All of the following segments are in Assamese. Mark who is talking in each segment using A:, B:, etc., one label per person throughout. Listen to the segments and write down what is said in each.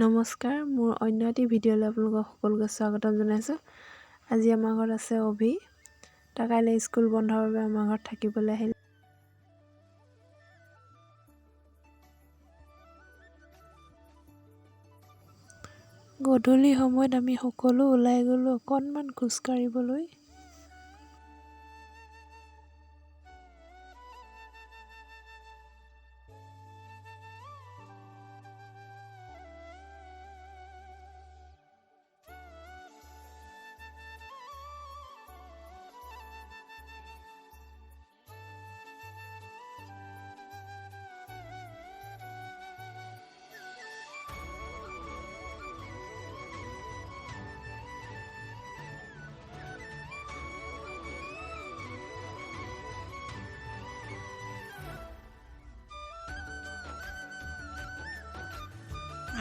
A: নমস্কাৰ, মোৰ অন্য এটি ভিডিঅ'লৈ আপোনালোকক সকলোকে স্বাগতম জনাইছোঁ। আজি আমাৰ ঘৰত আছে অভি। তাৰ কাইলৈ স্কুল বন্ধৰ বাবে আমাৰ ঘৰত থাকিবলৈ আহিল। গধূলি সময়ত আমি সকলো ওলাই গ'লোঁ অকণমান খোজকাঢ়িবলৈ।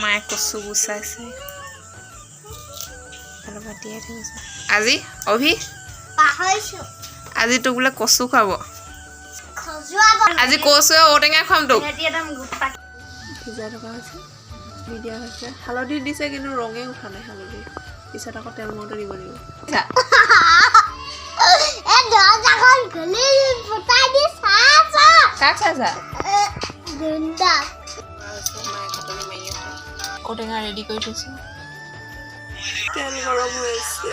B: মায়ে কচু গুচাইছে আৰু ভাতিয়াই থৈছে। আজি অভি আজি তোক বোলে কচু খুৱাব। আজি কচু ঔটেঙা খুৱাম তোক।
A: সিজাই থকা হৈছে, দি দিয়া হৈছে। হালধি দিছে কিন্তু ৰঙে উঠা নাই হালধি। পিছত আকৌ তেল মৰটো দিব লাগিব।
B: কাক চাইছা? ঔটেঙা ৰেডি কৰি থৈছোঁ।
A: তেল গৰম হৈ আছে।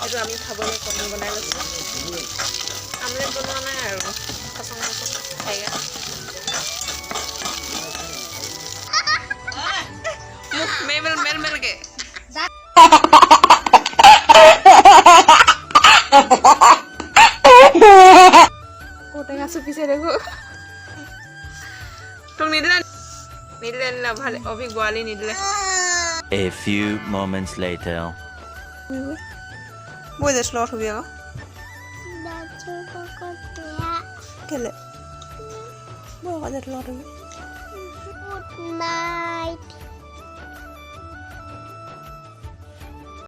B: এইটো আমি খাবলৈ কণী বনাই লৈছোঁ। আমলেট বনোৱা নাই আৰু পচং খাইগা মুখ মেল মেল মেলকে
A: ঔটেঙা চুপিছে দেখো।
B: তোক নিদিলে নিদিলে ভাল অভিক গোৱালি নিদিলে।
C: A few moments later.
A: বৈ যাইছোঁ লগত হবি আকৌ কেলে বৈ আকৌ যাইছোঁ লগত হবি।